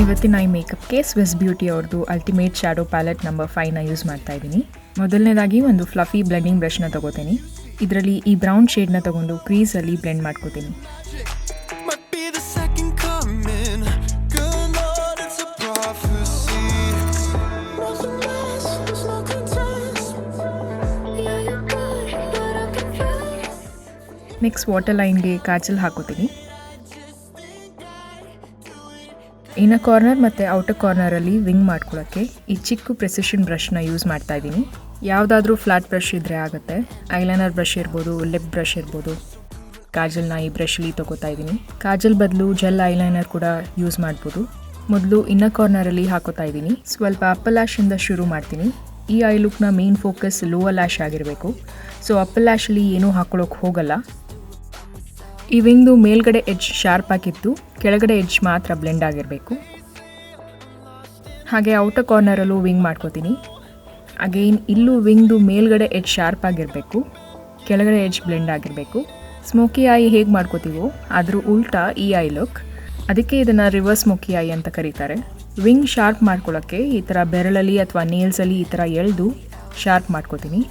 ಇವತ್ತಿನ ಐ ಮೇಕಪ್ಗೆ Swiss Beauty ಅವ್ರದ್ದು ಅಲ್ಟಿಮೇಟ್ ಶ್ಯಾಡೋ ಪ್ಯಾಲೆಟ್ ನಂಬರ್ 5ನ ಯೂಸ್ ಮಾಡ್ತಾ ಇದ್ದೀನಿ. ಮೊದಲನೇದಾಗಿ ಒಂದು ಫ್ಲಫಿ ಬ್ಲೆಂಡಿಂಗ್ ಬ್ರಷ್ನ ತಗೋತೀನಿ. ಇದರಲ್ಲಿ ಈ ಬ್ರೌನ್ ಶೇಡ್ನ ತಗೊಂಡು ಕ್ರೀಸಲ್ಲಿ ಬ್ಲೆಂಡ್ ಮಾಡ್ಕೋತೀನಿ. ನೆಕ್ಸ್ಟ್ ವಾಟರ್ ಲೈನ್ಗೆ ಕಾಜಲ್ ಹಾಕೋತೀನಿ. ಇನ್ನರ್ ಕಾರ್ನರ್ ಮತ್ತು ಔಟರ್ ಕಾರ್ನರಲ್ಲಿ ವಿಂಗ್ ಮಾಡ್ಕೊಳ್ಳೋಕ್ಕೆ ಈ ಚಿಕ್ಕ ಪ್ರೆಸಿಷನ್ ಬ್ರಷ್ನ ಯೂಸ್ ಮಾಡ್ತಾ ಇದ್ದೀನಿ. ಯಾವುದಾದ್ರೂ ಫ್ಲಾಟ್ ಬ್ರಷ್ ಇದ್ದರೆ ಆಗುತ್ತೆ. ಐಲೈನರ್ ಬ್ರಷ್ ಇರ್ಬೋದು, ಲಿಪ್ ಬ್ರಷ್ ಇರ್ಬೋದು. ಕಾಜಲ್ನ ಈ ಬ್ರಷಲ್ಲಿ ತೊಗೋತಾ ಇದ್ದೀನಿ. ಕಾಜಲ್ ಬದಲು ಜೆಲ್ ಐಲೈನರ್ ಕೂಡ ಯೂಸ್ ಮಾಡ್ಬೋದು. ಮೊದಲು ಇನ್ನರ್ ಕಾರ್ನರಲ್ಲಿ ಹಾಕೋತಾ ಇದ್ದೀನಿ. ಸ್ವಲ್ಪ ಅಪ್ಪರ್ ಲ್ಯಾಶಿಂದ ಶುರು ಮಾಡ್ತೀನಿ. ಈ ಐ ಲುಕ್ನ ಮೇನ್ ಫೋಕಸ್ ಲೋವರ್ ಲ್ಯಾಶ್ ಆಗಿರಬೇಕು. ಸೊ ಅಪ್ಪರ್ ಲ್ಯಾಶಲ್ಲಿ ಏನೂ ಹಾಕೊಳ್ಳೋಕೆ ಹೋಗಲ್ಲ. ಈ ವಿಂಗ್ದು ಮೇಲ್ಗಡೆ ಎಡ್ಜ್ ಶಾರ್ಪ್ ಆಗಿದ್ದು ಕೆಳಗಡೆ ಎಡ್ಜ್ ಮಾತ್ರ ಬ್ಲೆಂಡ್ ಆಗಿರಬೇಕು. ಹಾಗೆ ಔಟರ್ ಕಾರ್ನರಲ್ಲೂ ವಿಂಗ್ ಮಾಡ್ಕೋತೀನಿ. ಅಗೈನ್ ಇಲ್ಲೂ ವಿಂಗ್ದು ಮೇಲ್ಗಡೆ ಎಡ್ಜ್ ಶಾರ್ಪ್ ಆಗಿರಬೇಕು, ಕೆಳಗಡೆ ಎಡ್ಜ್ ಬ್ಲೆಂಡ್ ಆಗಿರಬೇಕು. ಸ್ಮೋಕಿ ಐ ಹೇಗೆ ಮಾಡ್ಕೋತೀವೋ ಅದ್ರ ಉಲ್ಟಾ ಈ ಐ ಲುಕ್. ಅದಕ್ಕೆ ಇದನ್ನು ರಿವರ್ಸ್ ಸ್ಮೋಕಿ ಐ ಅಂತ ಕರೀತಾರೆ. ವಿಂಗ್ ಶಾರ್ಪ್ ಮಾಡ್ಕೊಳ್ಳೋಕ್ಕೆ ಈ ಥರ ಬೆರಳಲ್ಲಿ ಅಥವಾ ನೇಲ್ಸಲ್ಲಿ ಈ ಥರ ಎಳೆದು ಶಾರ್ಪ್ ಮಾಡ್ಕೋತೀನಿ.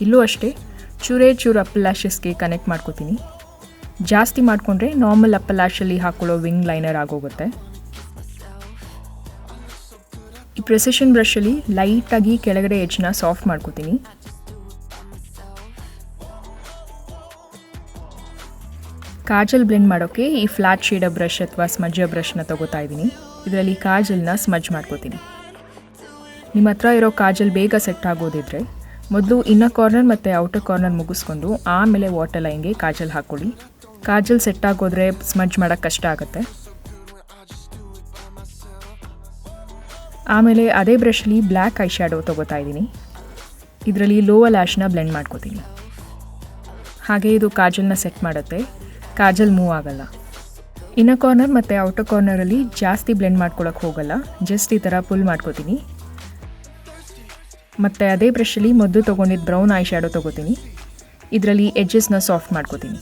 ಇಲ್ಲೂ ಅಷ್ಟೇ ಚೂರು ಅಪ್ಪರ್ ಲ್ಯಾಶಸ್ಗೆ ಕನೆಕ್ಟ್ ಮಾಡ್ಕೋತೀನಿ. ಜಾಸ್ತಿ ಮಾಡಿಕೊಂಡ್ರೆ ನಾರ್ಮಲ್ ಅಪ್ಪರ್ ಲ್ಯಾಶಲ್ಲಿ ಹಾಕೊಳ್ಳೋ ವಿಂಗ್ ಲೈನರ್ ಆಗೋಗುತ್ತೆ. ಈ ಪ್ರೆಸಿಷನ್ ಬ್ರಷಲ್ಲಿ ಲೈಟಾಗಿ ಕೆಳಗಡೆ ಎಡ್ಜ್ನ ಸಾಫ್ಟ್ ಮಾಡ್ಕೋತೀನಿ. ಕಾಜಲ್ ಬ್ಲೆಂಡ್ ಮಾಡೋಕ್ಕೆ ಈ ಫ್ಲಾಟ್ ಶೇಡರ್ ಬ್ರಷ್ ಅಥವಾ ಸ್ಮಜ್ಜರ್ ಬ್ರಷ್ನ ತಗೋತಾ ಇದ್ದೀನಿ. ಇದರಲ್ಲಿ ಕಾಜಲ್ನ ಸ್ಮಜ್ ಮಾಡ್ಕೋತೀನಿ. ನಿಮ್ಮ ಹತ್ರ ಇರೋ ಕಾಜಲ್ ಬೇಗ ಸೆಟ್ ಆಗೋದಿದ್ರೆ ಮೊದಲು ಇನ್ನರ್ ಕಾರ್ನರ್ ಮತ್ತು ಔಟರ್ ಕಾರ್ನರ್ ಮುಗಿಸ್ಕೊಂಡು ಆಮೇಲೆ ವಾಟರ್ ಲೈನ್ಗೆ ಕಾಜಲ್ ಹಾಕ್ಕೊಳ್ಳಿ. ಕಾಜಲ್ ಸೆಟ್ ಆಗೋದ್ರೆ ಸ್ಮಜ್ ಮಾಡೋಕ್ಕೆ ಕಷ್ಟ ಆಗುತ್ತೆ. ಆಮೇಲೆ ಅದೇ ಬ್ರಷಲ್ಲಿ ಬ್ಲ್ಯಾಕ್ ಐ ಶ್ಯಾಡೋ ತೊಗೋತಾ ಇದ್ದೀನಿ. ಇದರಲ್ಲಿ ಲೋವರ್ ಲ್ಯಾಶ್ನ ಬ್ಲೆಂಡ್ ಮಾಡ್ಕೋತೀನಿ. ಹಾಗೆ ಇದು ಕಾಜಲ್ನ ಸೆಟ್ ಮಾಡುತ್ತೆ. ಕಾಜಲ್ ಮೂವ್ ಆಗಲ್ಲ. ಇನ್ನರ್ ಕಾರ್ನರ್ ಮತ್ತು ಔಟರ್ ಕಾರ್ನರಲ್ಲಿ ಜಾಸ್ತಿ ಬ್ಲೆಂಡ್ ಮಾಡ್ಕೊಳಕ್ಕೆ ಹೋಗಲ್ಲ. ಜಸ್ಟ್ ಈ ಥರ ಪುಲ್ ಮಾಡ್ಕೋತೀನಿ. ಮತ್ತು ಅದೇ ಬ್ರಷಲ್ಲಿ ಮೊದಲು ತೊಗೊಂಡಿದ್ದು ಬ್ರೌನ್ ಐ ಶ್ಯಾಡೋ ತೊಗೋತೀನಿ. ಇದರಲ್ಲಿ ಎಡ್ಜಸ್ನ ಸಾಫ್ಟ್ ಮಾಡ್ಕೋತೀನಿ.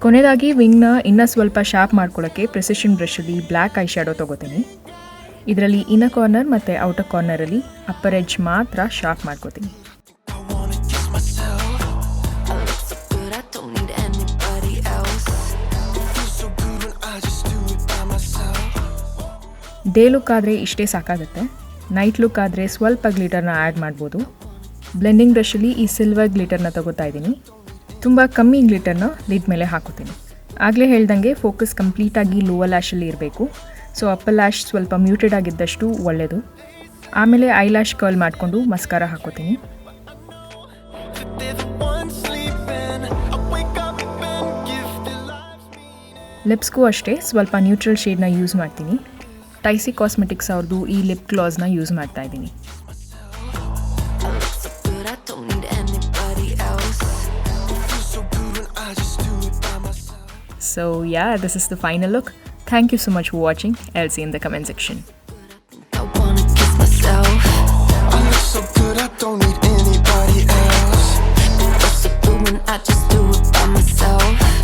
ಕೊನೆಯದಾಗಿ ವಿಂಗ್ನ ಇನ್ನೂ ಸ್ವಲ್ಪ ಶಾರ್ಪ್ ಮಾಡ್ಕೊಳ್ಳೋಕ್ಕೆ ಪ್ರೆಸಿಷನ್ ಬ್ರಷಲ್ಲಿ ಬ್ಲ್ಯಾಕ್ ಐ ಶ್ಯಾಡೋ ತೊಗೋತೀನಿ. ಇದರಲ್ಲಿ ಇನ್ನರ್ ಕಾರ್ನರ್ ಮತ್ತು ಔಟರ್ ಕಾರ್ನರಲ್ಲಿ ಅಪ್ಪರ್ ಎಡ್ಜ್ ಮಾತ್ರ ಶಾರ್ಪ್ ಮಾಡ್ಕೋತೀನಿ. ಡೇ ಲುಕ್ ಆದರೆ ಇಷ್ಟೇ ಸಾಕಾಗುತ್ತೆ. ನೈಟ್ ಲುಕ್ ಆದರೆ ಸ್ವಲ್ಪ ಗ್ಲಿಟರ್ನ ಆ್ಯಡ್ ಮಾಡ್ಬೋದು. ಬ್ಲೆಂಡಿಂಗ್ ಬ್ರಷಲ್ಲಿ ಈ ಸಿಲ್ವರ್ ಗ್ಲಿಟರ್ನ ತಗೋತಾ ಇದ್ದೀನಿ. ತುಂಬ ಕಮ್ಮಿ ಗ್ಲಿಟರ್ನ ಲಿಡ್ ಮೇಲೆ ಹಾಕೋತೀನಿ. ಆಗಲೇ ಹೇಳ್ದಂಗೆ ಫೋಕಸ್ ಕಂಪ್ಲೀಟಾಗಿ ಲೋವರ್ ಲ್ಯಾಶಲ್ಲಿ ಇರಬೇಕು. ಸೊ ಅಪ್ಪರ್ ಲ್ಯಾಶ್ ಸ್ವಲ್ಪ ಮ್ಯೂಟೆಡ್ ಆಗಿದ್ದಷ್ಟು ಒಳ್ಳೆಯದು. ಆಮೇಲೆ ಐ ಲ್ಯಾಶ್ ಕರ್ಲ್ ಮಾಡಿಕೊಂಡು ಮಸ್ಕಾರ ಹಾಕೋತೀನಿ. ಲಿಪ್ಸ್ಗೂ ಅಷ್ಟೇ ಸ್ವಲ್ಪ ನ್ಯೂಟ್ರಲ್ ಶೇಡ್ನ ಯೂಸ್ ಮಾಡ್ತೀನಿ. ಟೈಸಿ ಕಾಸ್ಮೆಟಿಕ್ಸ್ ಅವ್ರದ್ದು ಈ ಲಿಪ್ ಗ್ಲಾಸ್ನ ಯೂಸ್ ಮಾಡ್ತಾ ಇದ್ದೀನಿ. So yeah, this is the final look. Thank you so much for watching. I'll see you in the comment section. I wanna kiss myself. I look so good, I don't need anybody else. What's the doing? I just do it by myself.